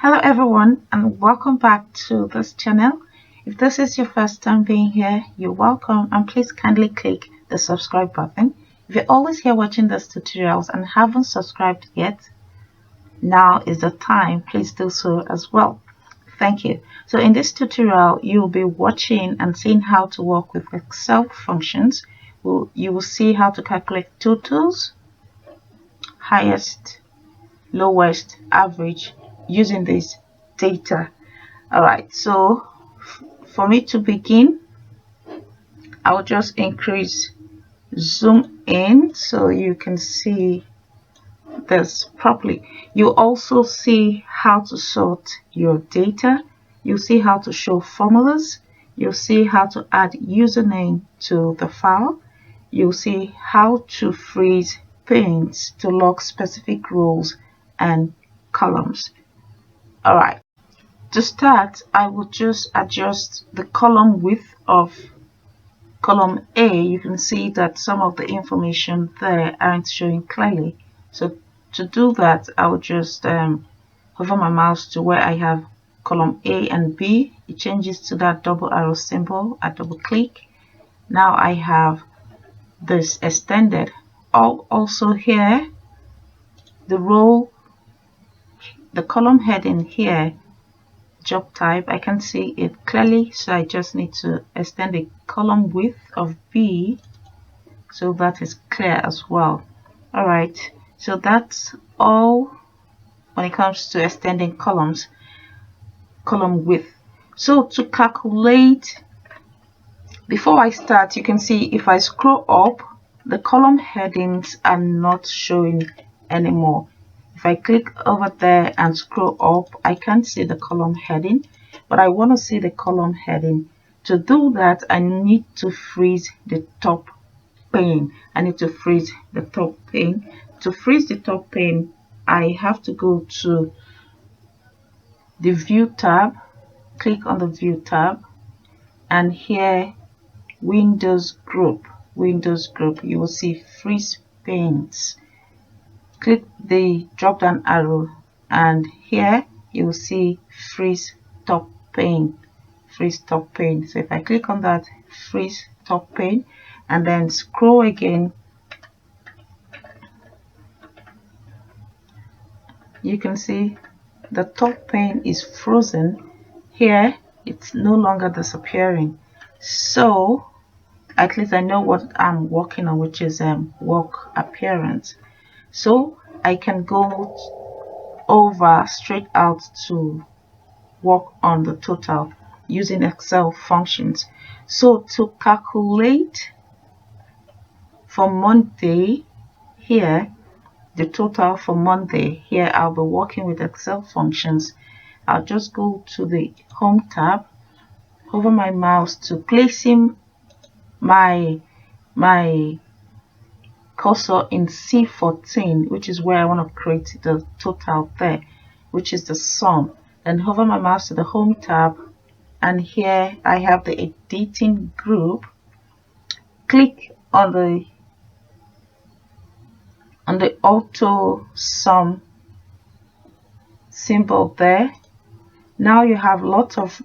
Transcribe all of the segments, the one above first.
Hello everyone and welcome back to this channel. If this is your first time being here, you're welcome and please kindly click the subscribe button. If you're always here watching these tutorials and haven't subscribed yet, now is the time. Please do so as well. Thank you. So in this tutorial, you'll be watching and seeing how to work with Excel functions. You will see how to calculate totals, highest, lowest, average using this data. All right, so for me to begin, I'll just increase zoom in so you can see this properly. You also see how to sort your data. You'll see how to show formulas. You'll see how to add username to the file. You'll see how to freeze panes to lock specific rows and columns. All right, to start, I will just adjust the column width of column A. You can see that some of the information there aren't showing clearly. So to do that, I will just hover my mouse to where I have column A and B. It changes to that double arrow symbol. I double click. Now I have this extended. Also here, the column heading here, job type, I can see it clearly, so I just need to extend the column width of B so that is clear as well. All right, so that's all when it comes to extending column width. So to calculate, before I start, you can see if I scroll up, the column headings are not showing anymore. If I click over there and scroll up, I can't see the column heading, but I want to see the column heading. To do that, I need to freeze the top pane. I need to freeze the top pane. To freeze the top pane, I have to go to the View tab, click on the View tab, and here, Windows Group, you will see Freeze Panes. Click the drop down arrow and here you will see freeze top pane. So if I click on that, freeze top pane, and then scroll again, you can see the top pane is frozen. Here it's no longer disappearing, so at least I know what I'm working on, which is work appearance. So I can go over straight out to work on the total using Excel functions. So to calculate for Monday, here the total for Monday, here I'll be working with Excel functions. I'll just go to the Home tab, hover my mouse to placing my cursor in C14, which is where I want to create the total there, which is the sum. Then hover my mouse to the Home tab, and here I have the editing group. Click on the auto sum symbol there. Now you have lots of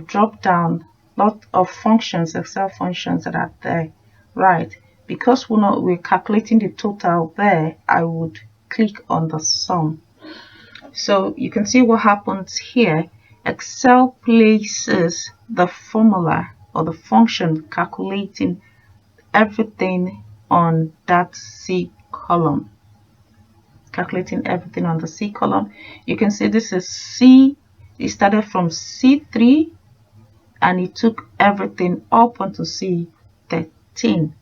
drop down, lot of functions, Excel functions that are there, right? Because we're calculating the total there, I would click on the sum. So you can see what happens here. Excel places the formula or the function calculating everything on that C column. Calculating everything on the C column. You can see this is C. It started from C3 and it took everything up onto C13.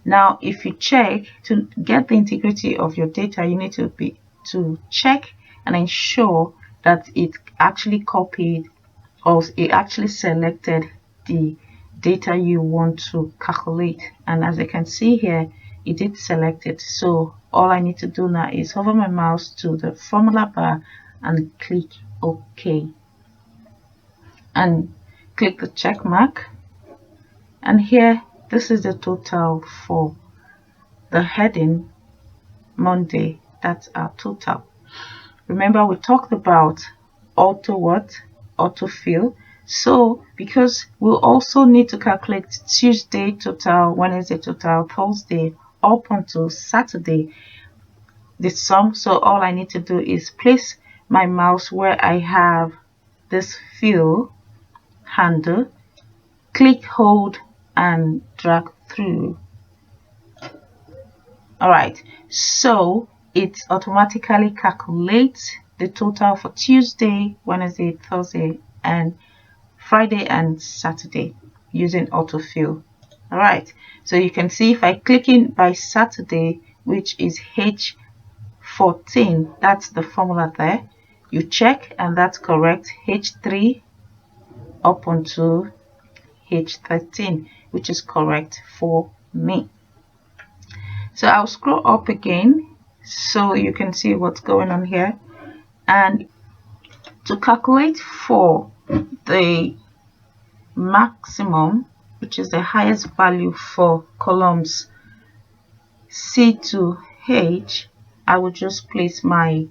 Now, if you check to get the integrity of your data, you need to check and ensure that it actually copied or it actually selected the data you want to calculate. And as you can see here, it did select it. So all I need to do now is hover my mouse to the formula bar and click OK. And click the check mark. And here, this is the total for the heading Monday. That's our total. Remember, we talked about autofill. So because we'll also need to calculate Tuesday total, Wednesday total, Thursday up until Saturday, the sum. So all I need to do is place my mouse where I have this fill handle, click, hold, and drag through. All right, so it automatically calculates the total for Tuesday, Wednesday, Thursday, and Friday and Saturday using autofill. All right, so you can see if I click in by Saturday, which is H14, that's the formula there. You check and that's correct. H3 up onto H13, which is correct for me. So I'll scroll up again so you can see what's going on here. And to calculate for the maximum, which is the highest value for columns C to H, I will just place my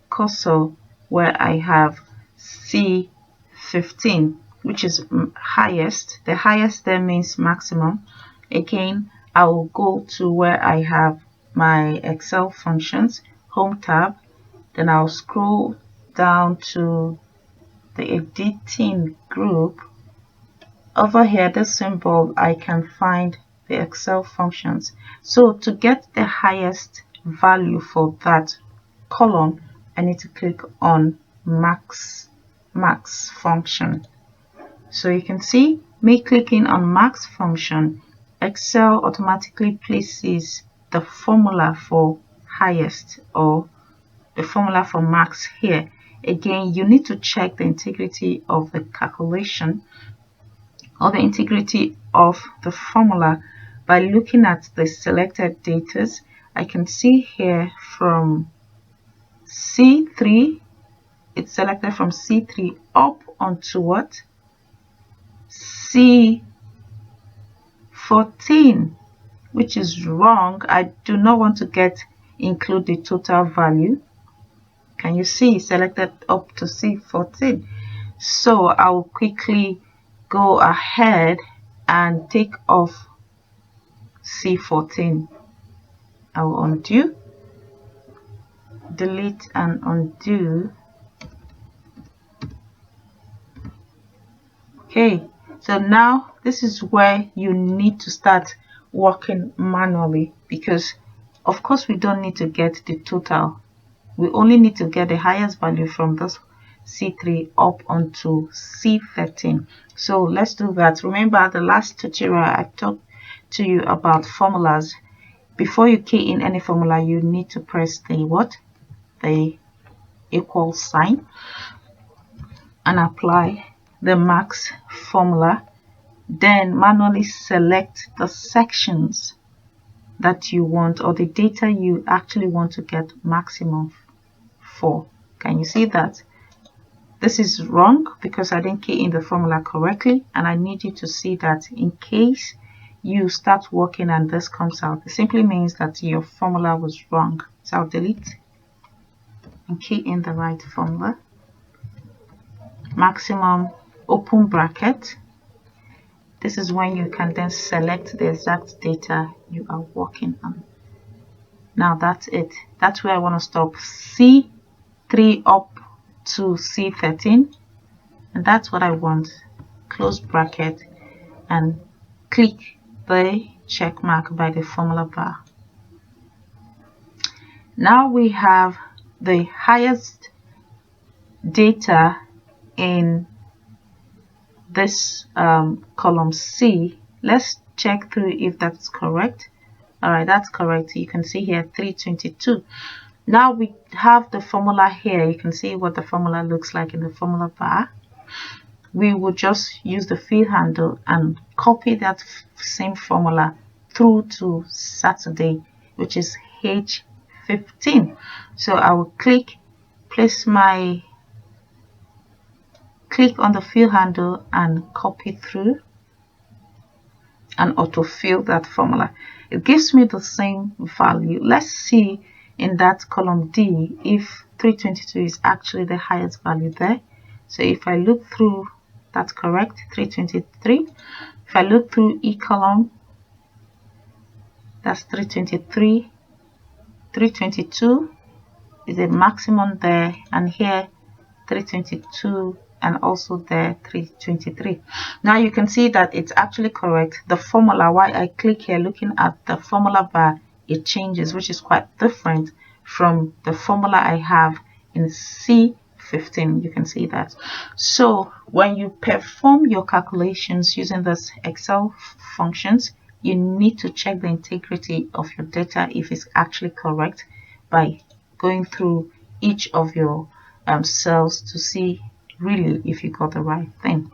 cursor where I have C15, which is highest. The highest there means maximum. Again, I will go to where I have my Excel functions, home tab, then I'll scroll down to the editing group. Over here, this symbol, I can find the Excel functions. So to get the highest value for that column, I need to click on max function. So you can see me clicking on max function, Excel automatically places the formula for highest or the formula for max here. Again, you need to check the integrity of the calculation or the integrity of the formula by looking at the selected data. I can see here from C3, it's selected from C3 up onto what? C14, which is wrong. I do not want to include the total value. Can you see selected up to C14? So I'll quickly go ahead and take off C14. I will undo, delete and undo. Okay, so now this is where you need to start working manually, because of course we don't need to get the total. We only need to get the highest value from this C3 up onto C13. So let's do that. Remember the last tutorial I talked to you about formulas. Before you key in any formula, you need to press the equal sign and apply the max formula. Then manually select the sections that you want or the data you actually want to get maximum for. Can you see that? This is wrong because I didn't key in the formula correctly, and I need you to see that in case you start working and this comes out, it simply means that your formula was wrong. So I'll delete and key in the right formula. Maximum open bracket. This is when you can then select the exact data you are working on. Now that's it. That's where I want to stop. C3 up to C13, and that's what I want. Close bracket and click the check mark by the formula bar. Now we have the highest data in this column C. Let's check through if that's correct. All right, that's correct. You can see here 322. Now we have the formula here. You can see what the formula looks like in the formula bar. We will just use the fill handle and copy that same formula through to Saturday, which is H15. So I will click on the fill handle and copy through and autofill that formula. It gives me the same value. Let's see in that column D if 322 is actually the highest value there. So if I look through, that's correct, 323. If I look through E column, that's 323. 322 is a maximum there, and here 322, and also there 323. Now you can see that it's actually correct. The formula, why I click here looking at the formula bar, it changes, which is quite different from the formula I have in C15. You can see that. So when you perform your calculations using this Excel functions, you need to check the integrity of your data if it's actually correct by going through each of your cells to see really if you got the right thing.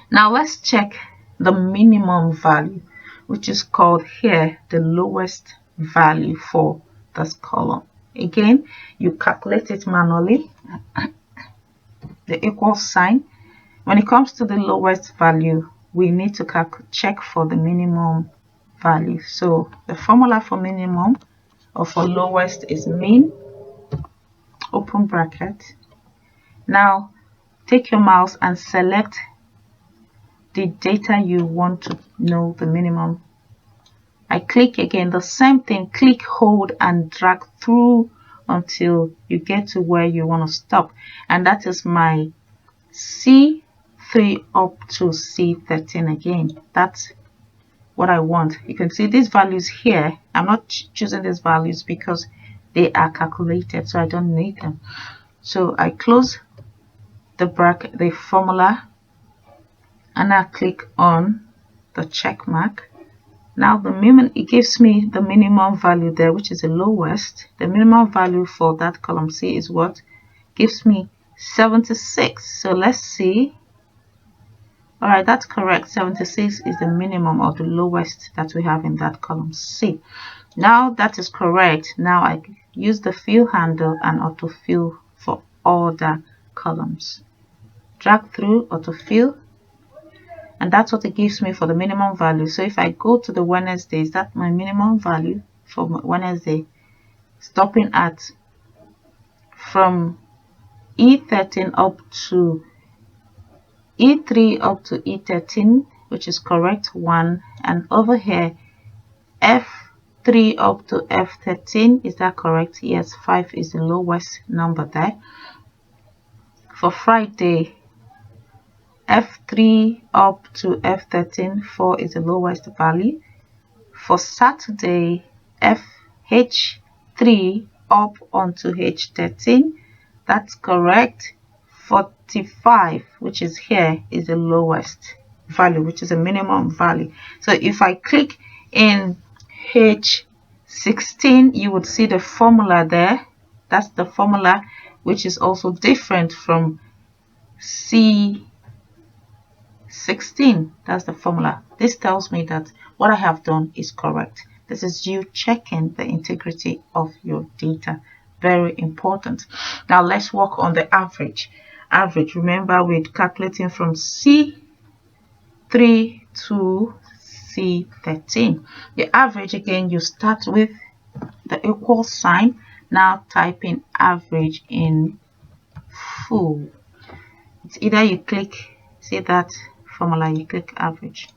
Now let's check the minimum value, which is called here the lowest value for this column. Again, you calculate it manually, the equal sign. When it comes to the lowest value, we need to check for the minimum value. So the formula for minimum or for lowest is min, open bracket. Now take your mouse and select the data you want to know the minimum. I click again, the same thing, click, hold and drag through until you get to where you want to stop, and that is my C3 up to C13 again. That's what I want. You can see these values here. I'm not choosing these values because they are calculated, so I don't need them. So I close the bracket, the formula, and I click on the check mark. Now it gives me the minimum value there, which is the lowest. The minimum value for that column C is what? Gives me 76. So let's see. All right, that's correct. 76 is the minimum or the lowest that we have in that column C. Now that is correct. Now I use the fill handle and autofill for all the columns. Drag through, autofill, and that's what it gives me for the minimum value. So if I go to the Wednesdays, that's my minimum value for Wednesday, stopping at from E13 up to E3 up to E13, which is correct, 1, and over here F3 up to F13, is that correct? Yes, 5 is the lowest number there. For Friday, F3 up to F13, 4 is the lowest value. For Saturday, H3 up onto H13, that's correct. 45, which is here, is the lowest value, which is a minimum value. So if I click in H16, you would see the formula there. That's the formula, which is also different from C16. That's the formula. This tells me that what I have done is correct. This is you checking the integrity of your data. Very important. Now let's work on the average. Average, remember we're calculating from C3 to C13. The average, again, you start with the equal sign. Now type in average in full. It's either you click, see that formula, you click average.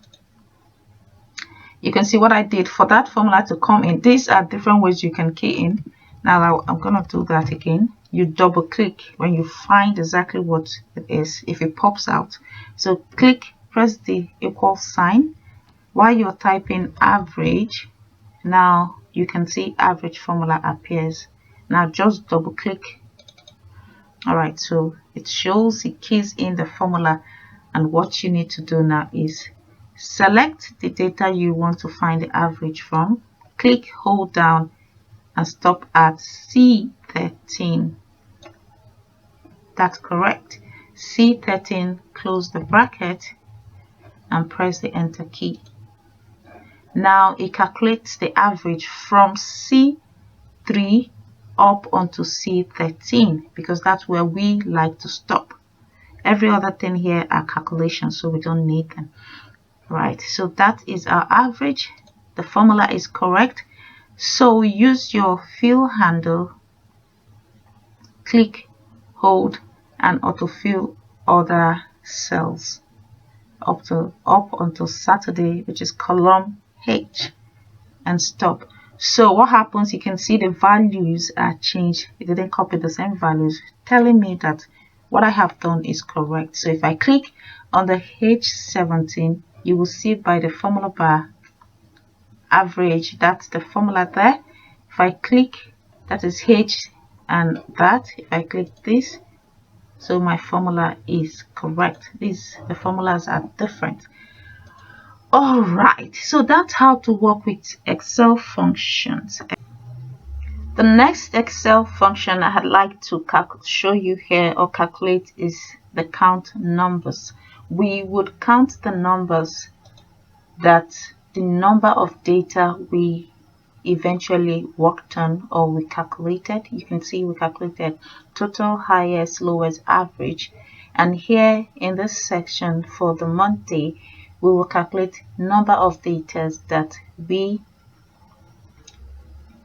You can see what I did for that formula to come in. These are different ways you can key in. Now I'm going to do that again. You double click when you find exactly what it is, if it pops out. So click, press the equal sign while you're typing average. Now you can see average formula appears. Now just double click. All right, so it shows, it keys in the formula, and what you need to do now is select the data you want to find the average from, click, hold down and stop at C13. That's correct. C13, close the bracket and press the enter key. Now it calculates the average from C3 up onto C13 because that's where we like to stop. Every other thing here are calculations, so we don't need them. Right, so that is our average. The formula is correct. So use your fill handle click, hold, and autofill other cells up until Saturday, which is column H, and stop. So what happens, you can see the values are changed. It didn't copy the same values, telling me that what I have done is correct. So if I click on the H17, you will see by the formula bar average, that's the formula there. If I click, that is H, and that if I click this, so my formula is correct. The formulas are different. All right, so that's how to work with Excel functions. The next Excel function I'd like to show you here or calculate is the count numbers. We would count the numbers, that the number of data we eventually worked on or we calculated. You can see we calculated total, highest, lowest, average, and here in this section for the Monday we will calculate number of data that we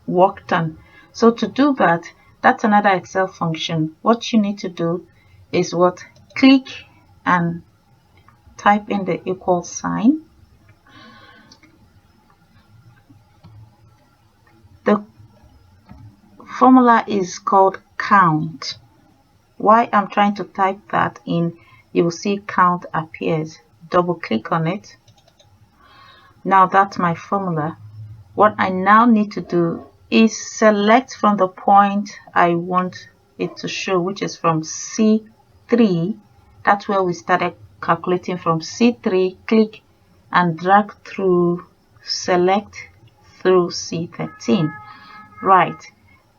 worked on. So to do that, that's another Excel function. What you need to do is click and type in the equal sign. The formula is called count. While I'm trying to type that in, you will see count appears. Double click on it. Now that's my formula. What I now need to do is select from the point I want it to show, which is from C3. That's where we started calculating from. C3, click and drag through, select through C13. Right,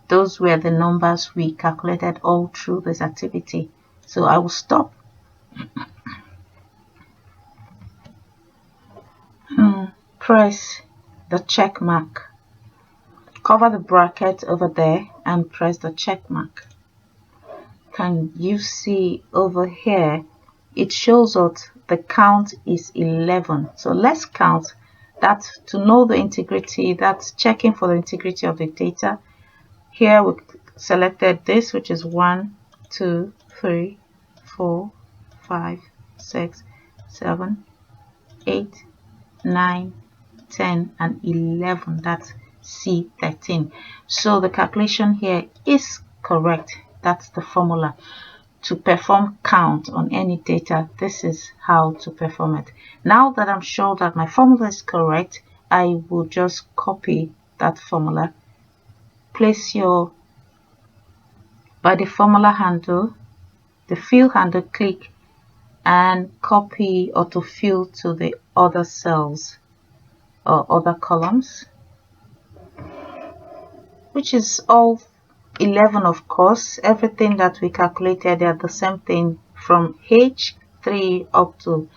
those were the numbers we calculated all through this activity. So I will stop. Press the check mark, cover the bracket over there and press the check mark. Can you see over here it shows us the count is 11. So let's count that to know the integrity. That's checking for the integrity of the data. Here we selected this, which is 1 2 3 4 5 6 7 8 9 10 and 11. That's C13. So the calculation here is correct. That's the formula to perform count on any data. This is how to perform it. Now that I'm sure that my formula is correct, I will just copy that formula, place by the formula handle, the fill handle, click and copy autofill to the other cells or other columns, which is all 11. Of course, everything that we calculated, they are the same thing from H3 up to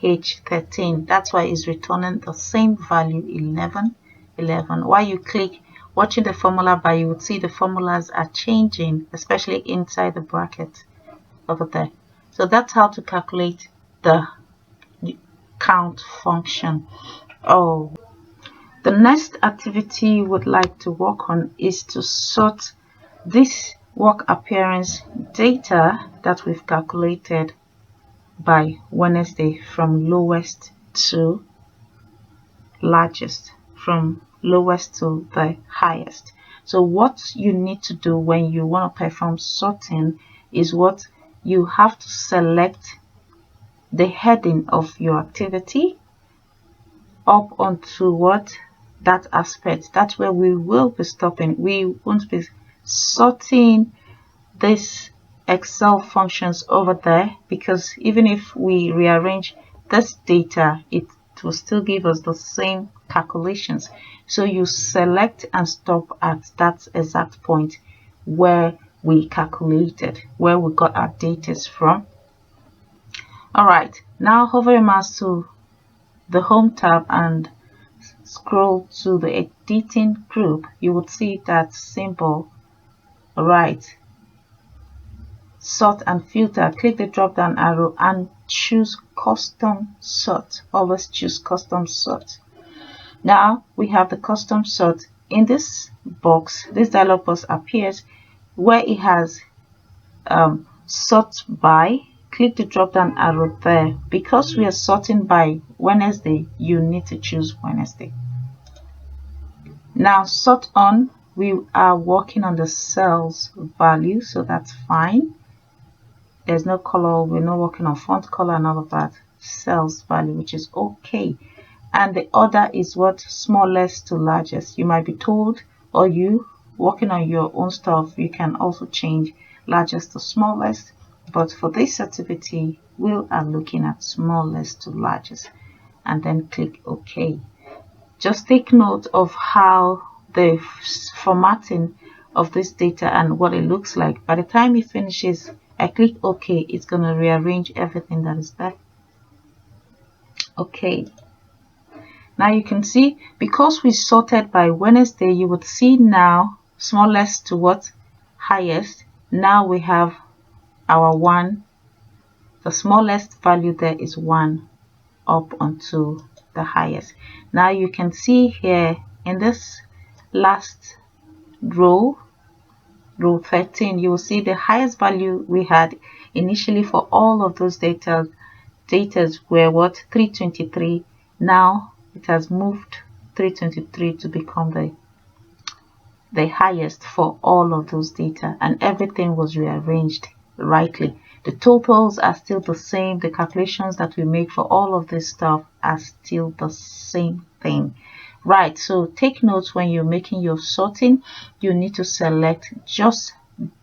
H13. That's why it's returning the same value, 11. While you click watching the formula bar, you would see the formulas are changing, especially inside the bracket over there. So that's how to calculate the count function. The next activity you would like to work on is to sort this work appearance data that we've calculated by Wednesday from lowest to largest, from lowest to the highest. So what you need to do when you want to perform sorting is you have to select the heading of your activity up onto that aspect. That's where we will be stopping. We won't be sorting these Excel functions over there, because even if we rearrange this data, it will still give us the same calculations. So you select and stop at that exact point where we calculated, where we got our data from. Alright, now hover your mouse to the home tab and scroll to the editing group. You would see that symbol. Alright, sort and filter. Click the drop down arrow and choose custom sort. Always choose custom sort. Now we have the custom sort. In this box, this dialog box appears where it has sort by, click the drop down arrow there. Because we are sorting by Wednesday, you need to choose Wednesday. Now sort on, we are working on the cells value, so that's fine. There's no color, we're not working on font color and all of that. Cells value, which is okay. And the order is what? Smallest to largest. You might be told, or you working on your own stuff, you can also change largest to smallest, but for this activity we are looking at smallest to largest, and then click OK. Just take note of how the formatting of this data and what it looks like. By the time it finishes, I click OK, it's going to rearrange everything that is there. Okay. Now you can see, because we sorted by Wednesday, you would see now smallest to what? Highest. Now we have our 1. The smallest value there is 1 up onto the highest. Now you can see here in this last row, row 13, you will see the highest value we had initially for all of those data were what? 323. Now it has moved 323 to become the highest for all of those data, and everything was rearranged rightly. The totals are still the same. The calculations that we make for all of this stuff are still the same thing. Right, so take notes when you're making your sorting. You need to select just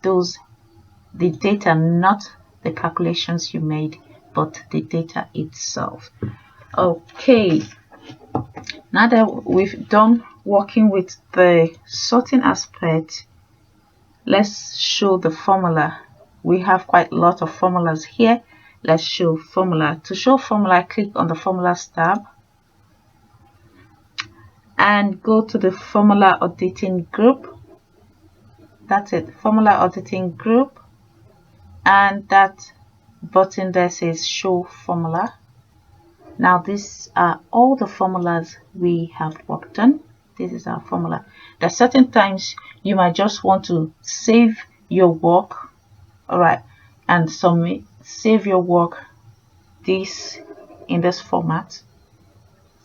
the data, not the calculations you made, but the data itself. Okay, now that we've done working with the sorting aspect, let's show the formula. We have quite a lot of formulas here. Let's show formula. To show formula, click on the formulas tab and go to the formula auditing group. That's it, formula auditing group, and that button there says show formula. Now these are all the formulas we have worked on. This is our formula. There are certain times you might just want to save your work, all right, and submit, save your work in this format,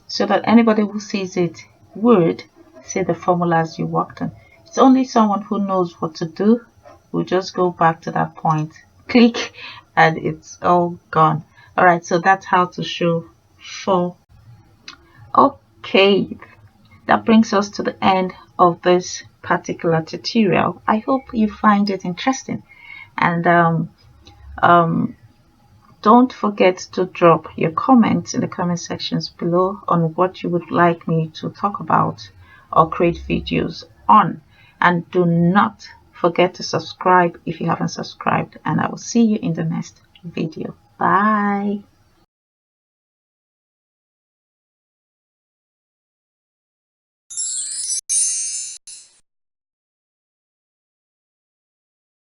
so that anybody who sees it would see the formulas you worked on. It's only someone who knows what to do will just go back to that point, click, and it's all gone. All right, so that's how to show for. Okay, that brings us to the end of this particular tutorial. I hope you find it interesting, and don't forget to drop your comments in the comment sections below on what you would like me to talk about or create videos on. And do not forget to subscribe if you haven't subscribed, and I will see you in the next video. Bye.